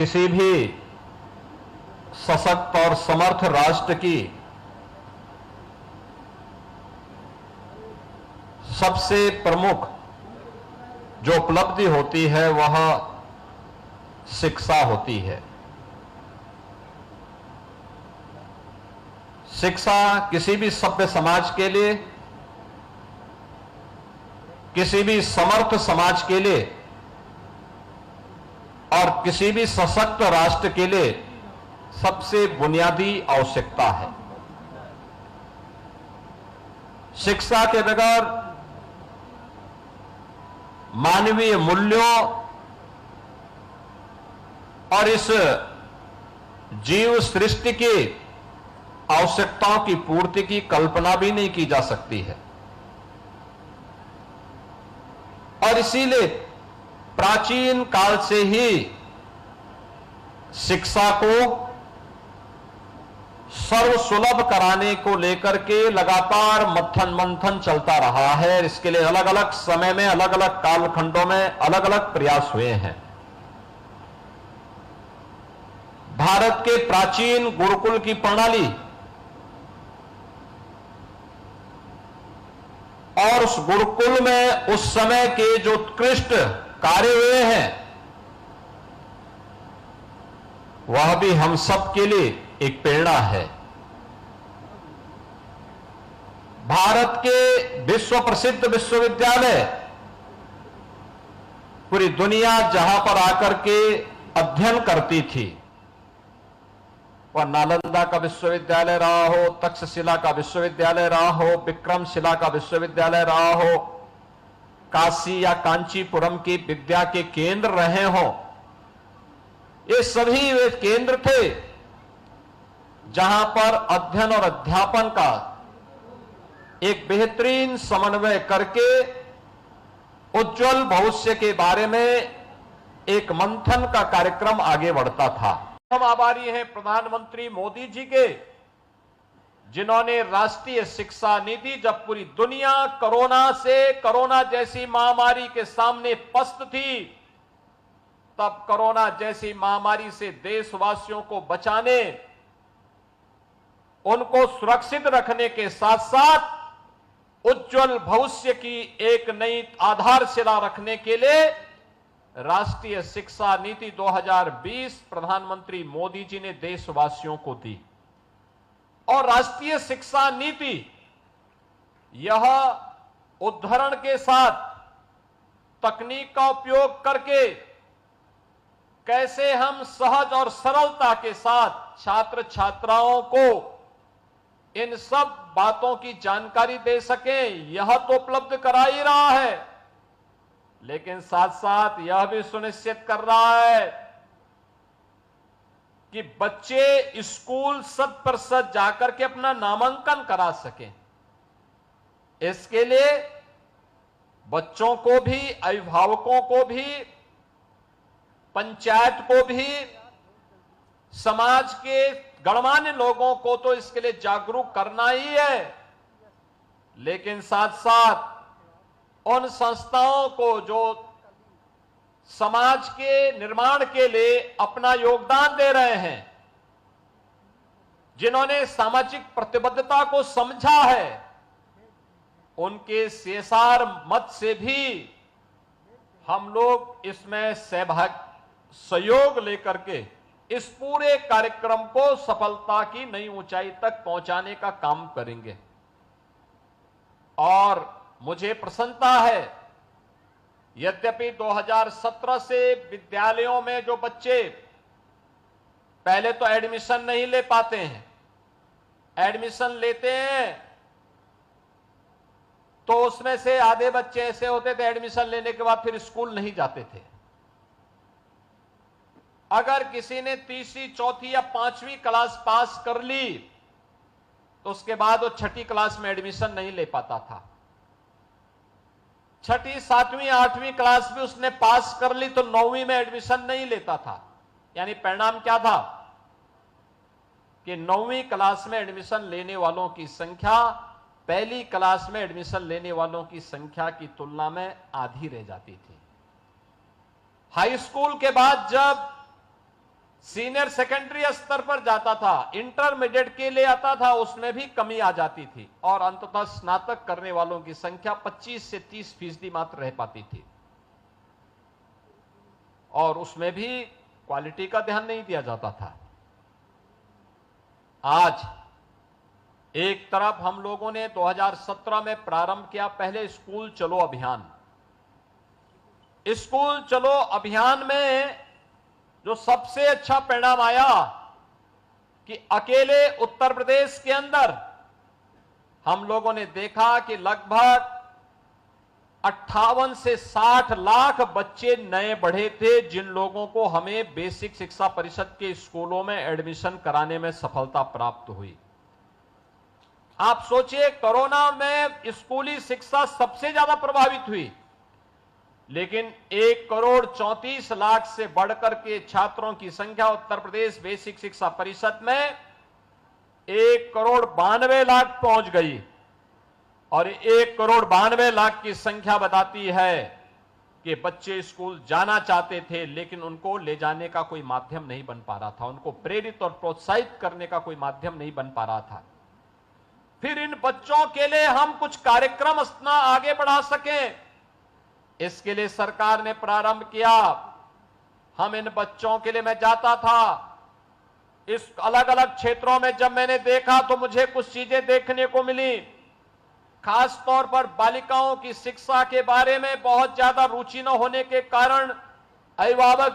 किसी भी सशक्त और समर्थ राष्ट्र की सबसे प्रमुख जो उपलब्धि होती है वह शिक्षा होती है। शिक्षा किसी भी सभ्य समाज के लिए, किसी भी समर्थ समाज के लिए और किसी भी सशक्त राष्ट्र के लिए सबसे बुनियादी आवश्यकता है। शिक्षा के बगैर मानवीय मूल्यों और इस जीव सृष्टि की आवश्यकताओं की पूर्ति की कल्पना भी नहीं की जा सकती है। और इसीलिए प्राचीन काल से ही शिक्षा को सर्वसुलभ कराने को लेकर के लगातार मंथन चलता रहा है। इसके लिए अलग अलग समय में, अलग अलग कालखंडों में अलग अलग प्रयास हुए हैं। भारत के प्राचीन गुरुकुल की प्रणाली और उस गुरुकुल में उस समय के जो उत्कृष्ट कार्य हुए हैं वह भी हम सब के लिए एक प्रेरणा है। भारत के विश्व प्रसिद्ध विश्वविद्यालय पूरी दुनिया जहां पर आकर के अध्ययन करती थी, वह नालंदा का विश्वविद्यालय रहा हो, तक्षशिला का विश्वविद्यालय रहा हो, विक्रमशिला का विश्वविद्यालय रहा हो, काशी या कांचीपुरम की विद्या के केंद्र रहे हो, ये सभी वे केंद्र थे जहां पर अध्ययन और अध्यापन का एक बेहतरीन समन्वय करके उज्जवल भविष्य के बारे में एक मंथन का कार्यक्रम आगे बढ़ता था। हम आभारी हैं प्रधानमंत्री मोदी जी के, जिन्होंने राष्ट्रीय शिक्षा नीति, जब पूरी दुनिया कोरोना जैसी महामारी के सामने पस्त थी, तब कोरोना जैसी महामारी से देशवासियों को बचाने, उनको सुरक्षित रखने के साथ साथ उज्जवल भविष्य की एक नई आधारशिला रखने के लिए राष्ट्रीय शिक्षा नीति 2020 प्रधानमंत्री मोदी जी ने देशवासियों को दी। और राष्ट्रीय शिक्षा नीति यह उद्धरण के साथ तकनीक का उपयोग करके कैसे हम सहज और सरलता के साथ छात्र छात्राओं को इन सब बातों की जानकारी दे सकें, यह तो उपलब्ध करा ही रहा है, लेकिन साथ साथ यह भी सुनिश्चित कर रहा है कि बच्चे स्कूल 100% जाकर के अपना नामांकन करा सकें। इसके लिए बच्चों को भी, अभिभावकों को भी, पंचायत को भी, समाज के गणमान्य लोगों को तो इसके लिए जागरूक करना ही है, लेकिन साथ साथ उन संस्थाओं को जो समाज के निर्माण के लिए अपना योगदान दे रहे हैं, जिन्होंने सामाजिक प्रतिबद्धता को समझा है, उनके सेसार मत से भी हम लोग इसमें सहयोग लेकर के इस पूरे कार्यक्रम को सफलता की नई ऊंचाई तक पहुंचाने का काम करेंगे। और मुझे प्रसन्नता है, यद्यपि 2017 से विद्यालयों में जो बच्चे पहले तो एडमिशन नहीं ले पाते हैं, एडमिशन लेते हैं तो उसमें से आधे बच्चे ऐसे होते थे एडमिशन लेने के बाद फिर स्कूल नहीं जाते थे। अगर किसी ने तीसरी, चौथी या 5वीं क्लास पास कर ली तो उसके बाद वो 6ठी क्लास में एडमिशन नहीं ले पाता था। 6ठी, 7वीं, 8वीं क्लास भी उसने पास कर ली तो 9वीं में एडमिशन नहीं लेता था। यानी परिणाम क्या था कि 9वीं क्लास में एडमिशन लेने वालों की संख्या पहली क्लास में एडमिशन लेने वालों की संख्या की तुलना में आधी रह जाती थी। हाई स्कूल के बाद जब सीनियर सेकेंडरी स्तर पर जाता था, इंटरमीडिएट के लिए आता था, उसमें भी कमी आ जाती थी और अंततः स्नातक करने वालों की संख्या 25 से 30% मात्र रह पाती थी और उसमें भी क्वालिटी का ध्यान नहीं दिया जाता था। आज एक तरफ हम लोगों ने 2017 में प्रारंभ किया पहले स्कूल चलो अभियान। स्कूल चलो अभियान में जो सबसे अच्छा परिणाम आया कि अकेले उत्तर प्रदेश के अंदर हम लोगों ने देखा कि लगभग 58 से 60 लाख बच्चे नए बढ़े थे जिन लोगों को हमें बेसिक शिक्षा परिषद के स्कूलों में एडमिशन कराने में सफलता प्राप्त हुई। आप सोचिए, कोरोना में स्कूली शिक्षा सबसे ज्यादा प्रभावित हुई, लेकिन 1,34,00,000 से बढ़कर के छात्रों की संख्या उत्तर प्रदेश बेसिक शिक्षा परिषद में 1,92,00,000 पहुंच गई और 1,92,00,000 की संख्या बताती है कि बच्चे स्कूल जाना चाहते थे लेकिन उनको ले जाने का कोई माध्यम नहीं बन पा रहा था, उनको प्रेरित और प्रोत्साहित करने का कोई माध्यम नहीं बन पा रहा था। फिर इन बच्चों के लिए हम कुछ कार्यक्रम अपना आगे बढ़ा सकें, इसके लिए सरकार ने प्रारंभ किया। हम इन बच्चों के लिए, मैं जाता था इस अलग अलग क्षेत्रों में, जब मैंने देखा तो मुझे कुछ चीजें देखने को मिली। खास तौर पर बालिकाओं की शिक्षा के बारे में बहुत ज्यादा रुचि न होने के कारण अभिभावक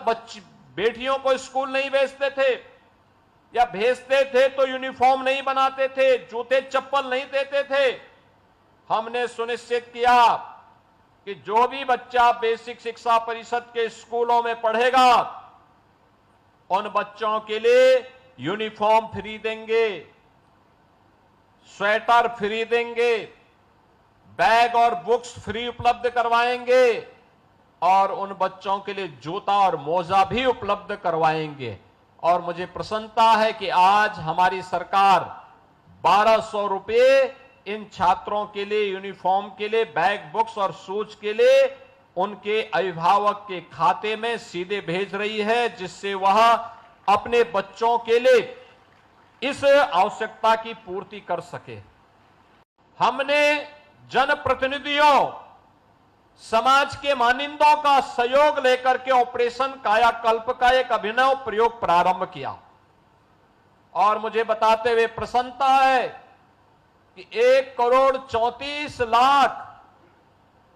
बेटियों को स्कूल नहीं भेजते थे या भेजते थे तो यूनिफॉर्म नहीं बनाते थे, जूते चप्पल नहीं देते थे। हमने सुनिश्चित किया कि जो भी बच्चा बेसिक शिक्षा परिषद के स्कूलों में पढ़ेगा उन बच्चों के लिए यूनिफॉर्म फ्री देंगे, स्वेटर फ्री देंगे, बैग और बुक्स फ्री उपलब्ध करवाएंगे और उन बच्चों के लिए जूता और मोजा भी उपलब्ध करवाएंगे। और मुझे प्रसन्नता है कि आज हमारी सरकार 1,200 रुपए इन छात्रों के लिए, यूनिफॉर्म के लिए, बैग, बुक्स और शूज के लिए उनके अभिभावक के खाते में सीधे भेज रही है, जिससे वह अपने बच्चों के लिए इस आवश्यकता की पूर्ति कर सके। हमने जनप्रतिनिधियों, समाज के मानिंदों का सहयोग लेकर के ऑपरेशन कायाकल्प का एक अभिनव प्रयोग प्रारंभ किया और मुझे बताते हुए प्रसन्नता है कि 1,34,00,000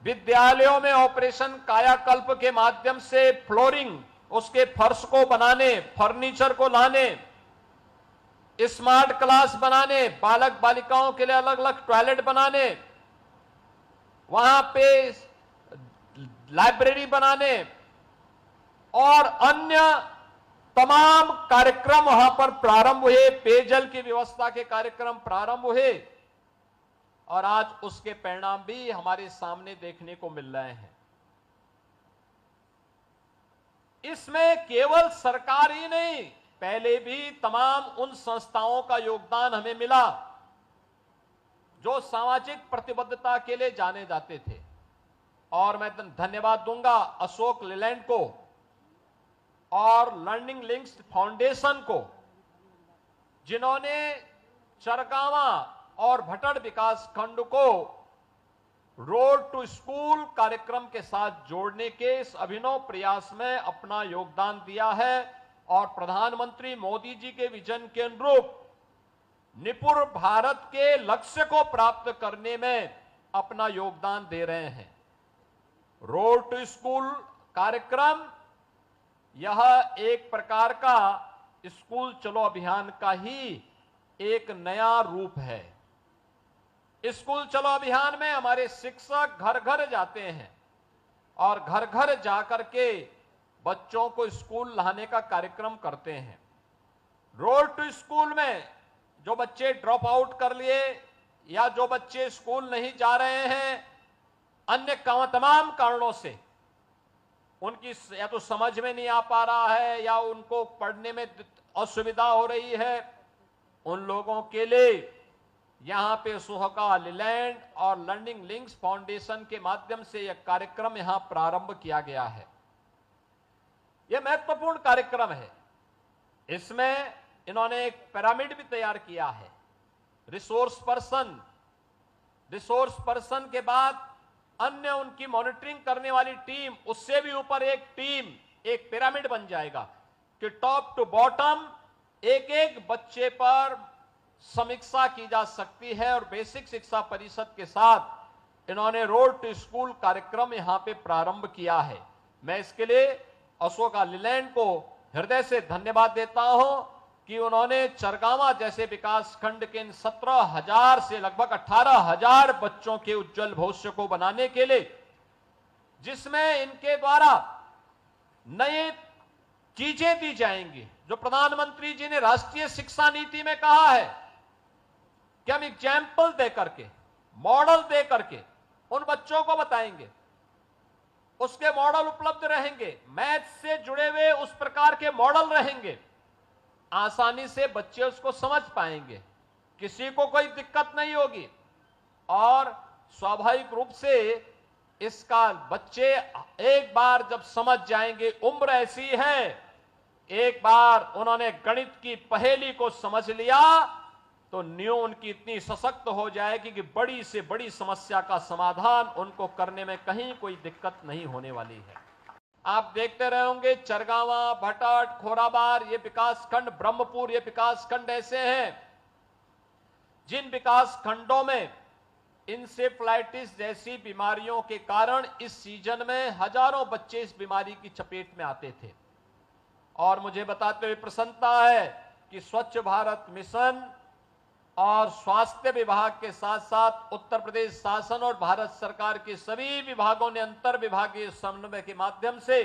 विद्यालयों में ऑपरेशन कायाकल्प के माध्यम से फ्लोरिंग, उसके फर्श को बनाने, फर्नीचर को लाने, स्मार्ट क्लास बनाने, बालक बालिकाओं के लिए अलग अलग टॉयलेट बनाने, वहां पे लाइब्रेरी बनाने और अन्य तमाम कार्यक्रम वहां पर प्रारंभ हुए। पेयजल की व्यवस्था के कार्यक्रम प्रारंभ हुए और आज उसके परिणाम भी हमारे सामने देखने को मिल रहे हैं। इसमें केवल सरकार ही नहीं, पहले भी तमाम उन संस्थाओं का योगदान हमें मिला जो सामाजिक प्रतिबद्धता के लिए जाने जाते थे। और मैं धन्यवाद दूंगा अशोक लेलैंड को और लर्निंग लिंक्स फाउंडेशन को, जिन्होंने चरगावा और भटड़ विकास खंड को रोड टू स्कूल कार्यक्रम के साथ जोड़ने के इस अभिनव प्रयास में अपना योगदान दिया है और प्रधानमंत्री मोदी जी के विजन के अनुरूप निपुण भारत के लक्ष्य को प्राप्त करने में अपना योगदान दे रहे हैं। रोड टू स्कूल कार्यक्रम यह एक प्रकार का स्कूल चलो अभियान का ही एक नया रूप है। स्कूल चलो अभियान में हमारे शिक्षक घर घर जाते हैं और घर घर जाकर के बच्चों को स्कूल लाने का कार्यक्रम करते हैं। रोड टू स्कूल में जो बच्चे ड्रॉप आउट कर लिए या जो बच्चे स्कूल नहीं जा रहे हैं अन्य तमाम कारणों से, उनकी या तो समझ में नहीं आ पा रहा है या उनको पढ़ने में असुविधा हो रही है, उन लोगों के लिए यहां पे सुहका लेलैंड और लर्निंग लिंक्स फाउंडेशन के माध्यम से यह कार्यक्रम यहां प्रारंभ किया गया है। यह महत्वपूर्ण कार्यक्रम है इसमें इन्होंने एक पिरामिड भी तैयार किया है। रिसोर्स पर्सन के बाद अन्य उनकी मॉनिटरिंग करने वाली टीम, उससे भी ऊपर एक टीम, एक पिरामिड बन जाएगा कि टॉप टू बॉटम एक एक बच्चे पर समीक्षा की जा सकती है। और बेसिक शिक्षा परिषद के साथ इन्होंने रोड टू स्कूल कार्यक्रम यहां पे प्रारंभ किया है। मैं इसके लिए अशोका लीलैंड को हृदय से धन्यवाद देता हूं कि उन्होंने चरगावा जैसे विकास खंड के इन 17,000 से लगभग 18,000 बच्चों के उज्जवल भविष्य को बनाने के लिए, जिसमें इनके द्वारा नए चीजें दी जाएंगी, जो प्रधानमंत्री जी ने राष्ट्रीय शिक्षा नीति में कहा है कि हम एग्जाम्पल दे करके, मॉडल दे करके उन बच्चों को बताएंगे। उसके मॉडल उपलब्ध रहेंगे, मैथ से जुड़े हुए उस प्रकार के मॉडल रहेंगे, आसानी से बच्चे उसको समझ पाएंगे, किसी को कोई दिक्कत नहीं होगी। और स्वाभाविक रूप से इसका बच्चे एक बार जब समझ जाएंगे, उम्र ऐसी है, एक बार उन्होंने गणित की पहेली को समझ लिया तो न्यू उनकी इतनी सशक्त हो जाएगी कि बड़ी से बड़ी समस्या का समाधान उनको करने में कहीं कोई दिक्कत नहीं होने वाली है। आप देखते रहे होंगे चरगावा, भटट, खोराबार, ये विकास खंड, ब्रह्मपुर, ये विकास खंड ऐसे हैं जिन विकास खंडों में इंसेफ्लाइटिस जैसी बीमारियों के कारण इस सीजन में हजारों बच्चे इस बीमारी की चपेट में आते थे। और मुझे बताते हुए प्रसन्नता है कि स्वच्छ भारत मिशन और स्वास्थ्य विभाग के साथ साथ उत्तर प्रदेश शासन और भारत सरकार के सभी विभागों ने अंतर विभागीय समन्वय के माध्यम से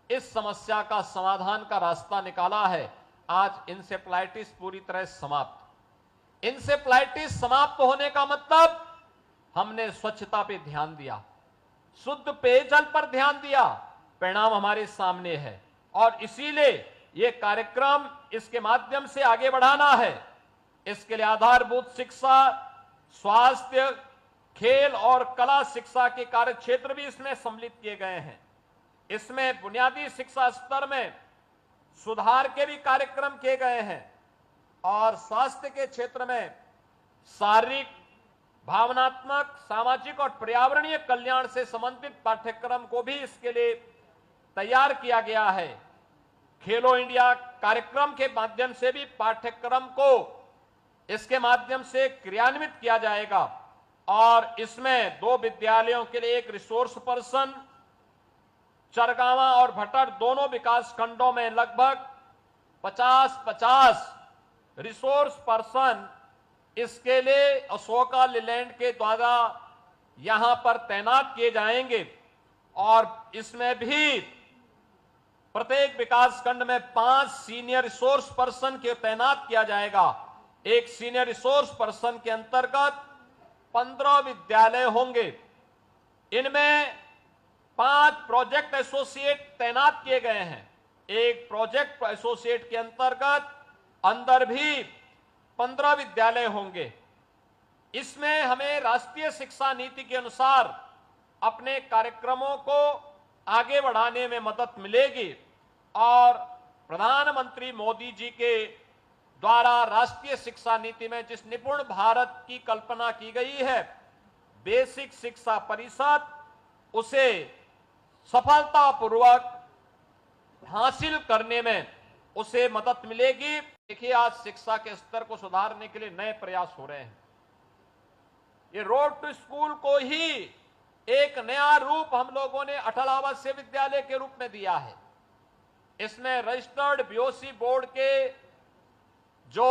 इस समस्या का समाधान का रास्ता निकाला है। आज इंसेफ्लाइटिस पूरी तरह समाप्त। इंसेफ्लाइटिस समाप्त होने का मतलब हमने स्वच्छता पे ध्यान दिया, शुद्ध पेयजल पर ध्यान दिया, परिणाम हमारे सामने है। और इसीलिए ये कार्यक्रम इसके माध्यम से आगे बढ़ाना है। इसके लिए आधारभूत शिक्षा, स्वास्थ्य, खेल और कला शिक्षा के कार्य क्षेत्र भी इसमें सम्मिलित किए गए हैं। इसमें बुनियादी शिक्षा स्तर में सुधार के भी कार्यक्रम किए गए हैं और स्वास्थ्य के क्षेत्र में शारीरिक, भावनात्मक, सामाजिक और पर्यावरणीय कल्याण से संबंधित पाठ्यक्रम को भी इसके लिए तैयार किया गया है। खेलो इंडिया कार्यक्रम के माध्यम से भी पाठ्यक्रम को इसके माध्यम से क्रियान्वित किया जाएगा। और इसमें 2 विद्यालयों के लिए एक रिसोर्स पर्सन, चरगावा और भटट दोनों विकास खंडों में लगभग 50-50 रिसोर्स पर्सन इसके लिए अशोका लीलैंड के द्वारा यहां पर तैनात किए जाएंगे। और इसमें भी प्रत्येक विकास खंड में 5 सीनियर रिसोर्स पर्सन के तैनात किया जाएगा। एक सीनियर रिसोर्स पर्सन के अंतर्गत 15 विद्यालय होंगे। इनमें 5 प्रोजेक्ट एसोसिएट तैनात किए गए हैं। एक प्रोजेक्ट एसोसिएट के अंतर्गत अंदर भी 15 विद्यालय होंगे। इसमें हमें राष्ट्रीय शिक्षा नीति के अनुसार अपने कार्यक्रमों को आगे बढ़ाने में मदद मिलेगी। और प्रधानमंत्री मोदी जी के द्वारा राष्ट्रीय शिक्षा नीति में जिस निपुण भारत की कल्पना की गई है, बेसिक शिक्षा परिषद, उसे सफलतापूर्वक हासिल करने में उसे मदद मिलेगी। देखिए, आज शिक्षा के स्तर को सुधारने के लिए नए प्रयास हो रहे हैं। ये रोड टू स्कूल को ही एक नया रूप हम लोगों ने अटल आवासीय विद्यालय के रूप में दिया है। इसमें रजिस्टर्ड बीओसी बोर्ड के जो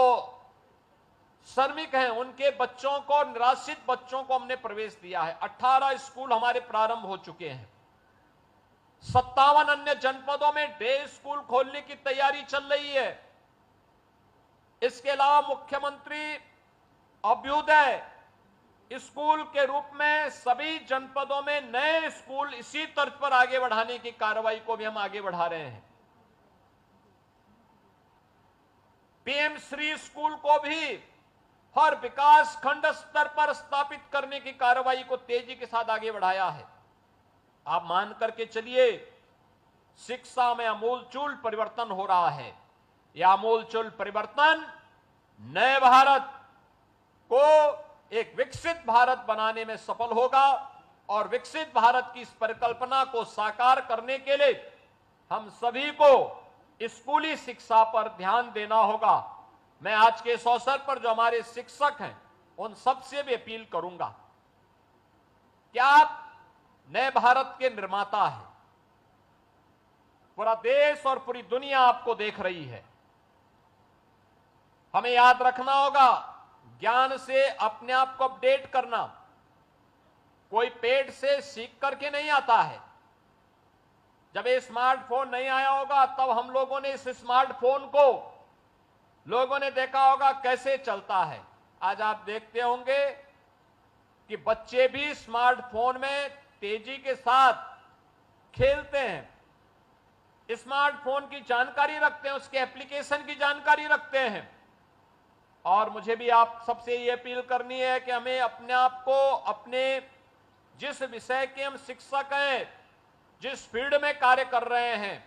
श्रमिक हैं, उनके बच्चों को, निराश्रित बच्चों को हमने प्रवेश दिया है। 18 स्कूल हमारे प्रारंभ हो चुके हैं। 57 अन्य जनपदों में डे स्कूल खोलने की तैयारी चल रही है। इसके अलावा मुख्यमंत्री अभ्युदय स्कूल के रूप में सभी जनपदों में नए स्कूल इसी तर्ज पर आगे बढ़ाने की कार्रवाई को भी हम आगे बढ़ा रहे हैं। पीएम श्री स्कूल को भी हर विकास खंड स्तर पर स्थापित करने की कार्रवाई को तेजी के साथ आगे बढ़ाया है। आप मान करके चलिए, शिक्षा में आमूलचूल परिवर्तन हो रहा है। यह आमूलचूल परिवर्तन नए भारत को एक विकसित भारत बनाने में सफल होगा और विकसित भारत की इस परिकल्पना को साकार करने के लिए हम सभी को स्कूली शिक्षा पर ध्यान देना होगा। मैं आज के इस अवसर पर जो हमारे शिक्षक हैं उन सबसे भी अपील करूंगा कि आप नए भारत के निर्माता हैं। पूरा देश और पूरी दुनिया आपको देख रही है। हमें याद रखना होगा, ज्ञान से अपने आप को अपडेट करना कोई पेट से सीख करके नहीं आता है। जब ये स्मार्टफोन नहीं आया होगा तब हम लोगों ने इस स्मार्टफोन को लोगों ने देखा होगा कैसे चलता है। आज आप देखते होंगे कि बच्चे भी स्मार्टफोन में तेजी के साथ खेलते हैं, स्मार्टफोन की जानकारी रखते हैं, उसके एप्लीकेशन की जानकारी रखते हैं। और मुझे भी आप सबसे ये अपील करनी है कि हमें अपने आप को अपने जिस विषय के हम शिक्षक हैं, जिस फील्ड में कार्य कर रहे हैं,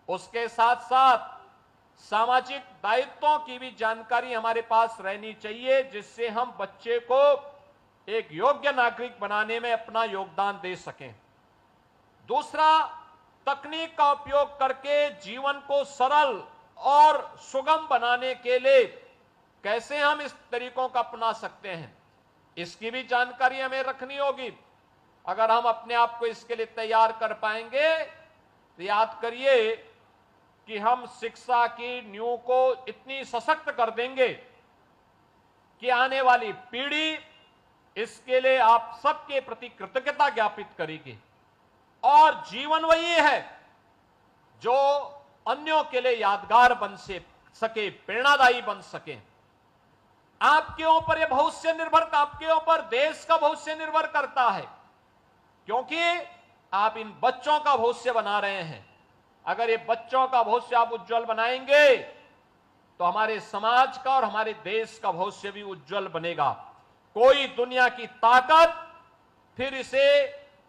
उसके साथ साथ सामाजिक दायित्वों की भी जानकारी हमारे पास रहनी चाहिए, जिससे हम बच्चे को एक योग्य नागरिक बनाने में अपना योगदान दे सकें। दूसरा, तकनीक का उपयोग करके जीवन को सरल और सुगम बनाने के लिए कैसे हम इस तरीकों का अपना सकते हैं, इसकी भी जानकारी हमें रखनी होगी। अगर हम अपने आप को इसके लिए तैयार कर पाएंगे तो याद करिए कि हम शिक्षा की नींव को इतनी सशक्त कर देंगे कि आने वाली पीढ़ी इसके लिए आप सबके प्रति कृतज्ञता ज्ञापित करेगी और जीवन वही है जो अन्यों के लिए यादगार बन सके, प्रेरणादायी बन सके। आपके ऊपर यह भविष्य निर्भर, आपके ऊपर देश का भविष्य निर्भर करता है, क्योंकि आप इन बच्चों का भविष्य बना रहे हैं। अगर ये बच्चों का भविष्य आप उज्जवल बनाएंगे तो हमारे समाज का और हमारे देश का भविष्य भी उज्जवल बनेगा। कोई दुनिया की ताकत फिर इसे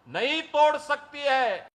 नहीं तोड़ सकती है।